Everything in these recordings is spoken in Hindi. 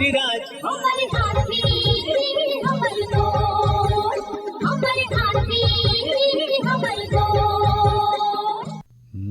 पक्षीराज हमारे हाथी हमर गोठ, हमारे हाथी हमर गोठ।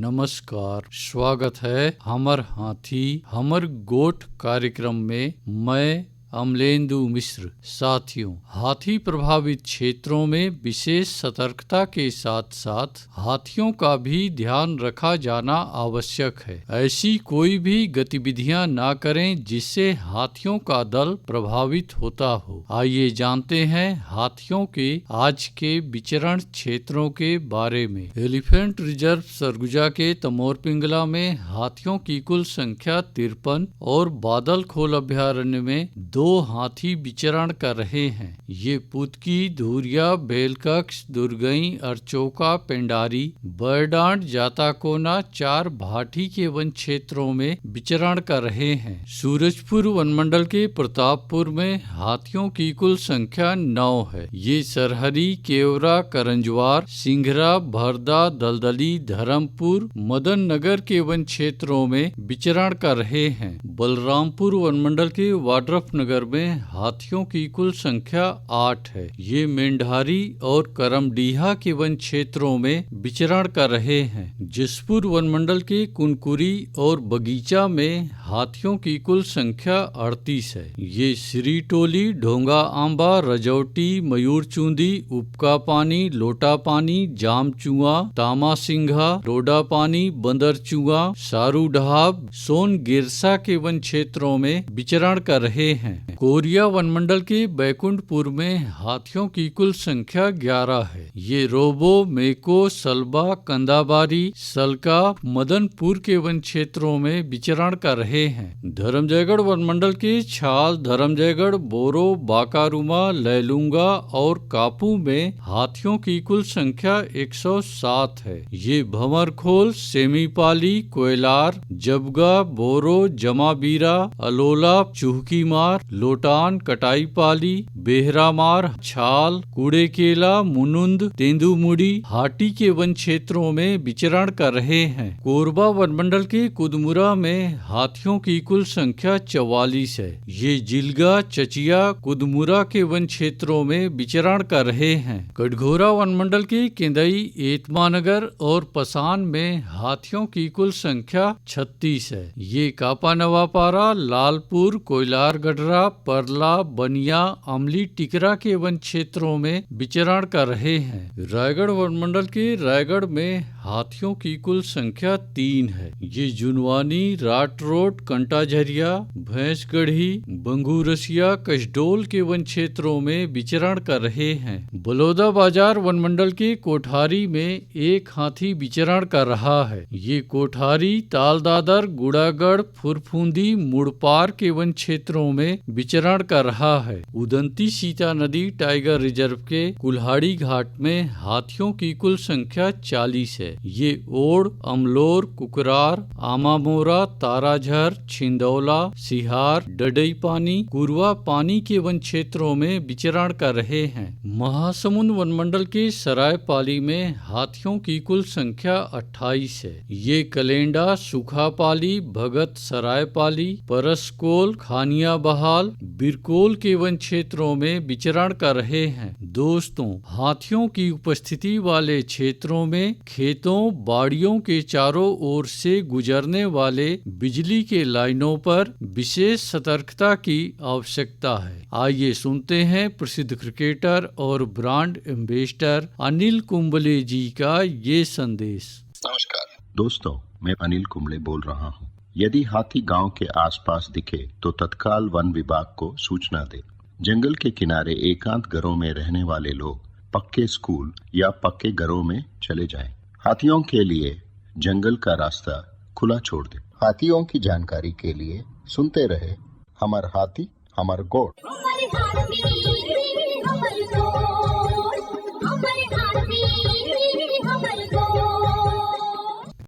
नमस्कार, स्वागत है हमर हाथी हमर गोठ कार्यक्रम में। मैं अमलेंदु मिश्र। साथियों, हाथी प्रभावित क्षेत्रों में विशेष सतर्कता के साथ साथ हाथियों का भी ध्यान रखा जाना आवश्यक है। ऐसी कोई भी गतिविधियां ना करें जिससे हाथियों का दल प्रभावित होता हो। आइए जानते हैं हाथियों के आज के विचरण क्षेत्रों के बारे में। एलिफेंट रिजर्व सरगुजा के तमोर पिंगला में हाथियों की कुल संख्या 53 और बादल खोल अभ्यारण्य में 2 हाथी विचरण कर रहे हैं। ये पुतकी, धुरिया, बेलकक्ष, दुर्गई, अरचोका, पेंडारी, बरडांड, जाताकोना 4 भाटी के वन क्षेत्रों में विचरण कर रहे हैं। सूरजपुर वनमंडल के प्रतापपुर में हाथियों की कुल संख्या 9 है। ये सरहरी, केवरा, करंजवार, सिंघरा, भरदा, दलदली, धर्मपुर, मदन नगर के वन क्षेत्रों में विचरण कर रहे हैं। बलरामपुर वनमंडल के वाड्रफ नगर में हाथियों की कुल संख्या 8 है। ये मेंढारी और करमडीहा के वन क्षेत्रों में विचरण कर रहे हैं। जसपुर वनमंडल के कुनकुरी और बगीचा में हाथियों की कुल संख्या 38 है। ये श्रीटोली, ढोंगा आंबा, रजौटी, मयूरचूंदी, उपका पानी, लोटा पानी, जामचुआ, तामा सिंघा, रोडा पानी, बंदर चुआ, सारू ढाब, सोन गिरसा के वन क्षेत्रों में विचरण कर रहे हैं। कोरिया वनमंडल के बैकुंठपुर में हाथियों की कुल संख्या 11 है। ये रोबो, मेको, सलबा, कंदाबारी, सलका, मदनपुर के वन क्षेत्रों में विचरण कर रहे हैं। धर्मजयगढ़ वनमंडल के छाल, धर्मजयगढ़, बोरो, बाकारुमा, लैलूंगा और कापू में हाथियों की कुल संख्या 107 है। ये भंवरखोल, सेमीपाली, कोयलार, जबगा, बोरो, जमाबीरा, अलोला, चुहकीमार, लोटान, कटाईपाली, बेहरामार, छाल, कुड़ेकेला, मुनुंद, तेंदुमुड़ी, हाटी के वन क्षेत्रों में विचरण कर रहे हैं। कोरबा वनमंडल के कुदमुरा में हाथियों की कुल संख्या 44 है। ये जिलगा, चचिया, कुदमुरा के वन क्षेत्रों में विचरण कर रहे हैं। कटघोरा वनमंडल के केंदई, एतमानगर और पसान में हाथियों की कुल संख्या 36 है। ये कापा नवापारा, लालपुर, कोयलार गढ़रा, परला, बनिया, अमली, टिकरा के वन क्षेत्रों में विचरण कर रहे हैं। रायगढ़ वनमंडल के रायगढ़ में हाथियों की कुल संख्या 3 है। ये जुनवानी, राटरोट, कंटाझरिया, भैंसगढ़ी, बंगूरसिया, कशडोल के वन क्षेत्रों में विचरण कर रहे हैं। बलौदा बाजार वनमंडल के कोठारी में एक हाथी विचरण कर रहा है। ये कोठारी, तालदादर, गुड़ागढ़, फुरफुंदी, मुड़पार के वन क्षेत्रों में विचरण कर रहा है। उदंती सीता नदी टाइगर रिजर्व के कुल्हाड़ी घाट में हाथियों की कुल संख्या 40 है। ये ओड़, अमलोर, कुकरार, आमामोरा, ताराझर, छिंदौला, सिहार, डडई पानी, कुरवा पानी के वन क्षेत्रों में विचरण कर रहे हैं। महासमुंद वनमंडल के सरायपाली में हाथियों की कुल संख्या 28 है। ये कलेंडा, सुखापाली, भगत सरायपाली, परसकोल, खानिया बहाल, बिरकोल के वन क्षेत्रों में विचरण कर रहे हैं। दोस्तों, हाथियों की उपस्थिति वाले क्षेत्रों में खेतों, बाड़ियों के चारों ओर से गुजरने वाले बिजली के लाइनों पर विशेष सतर्कता की आवश्यकता है। आइए सुनते हैं प्रसिद्ध क्रिकेटर और ब्रांड एम्बेसडर अनिल कुंबले जी का ये संदेश। नमस्कार दोस्तों, मैं अनिल कुंबले बोल रहा हूँ। यदि हाथी गांव के आसपास दिखे तो तत्काल वन विभाग को सूचना दे। जंगल के किनारे एकांत घरों में रहने वाले लोग पक्के स्कूल या पक्के घरों में चले जाएं। हाथियों के लिए जंगल का रास्ता खुला छोड़ दे। हाथियों की जानकारी के लिए सुनते रहे हमर हाथी हमर गोठ। हमारे हाथी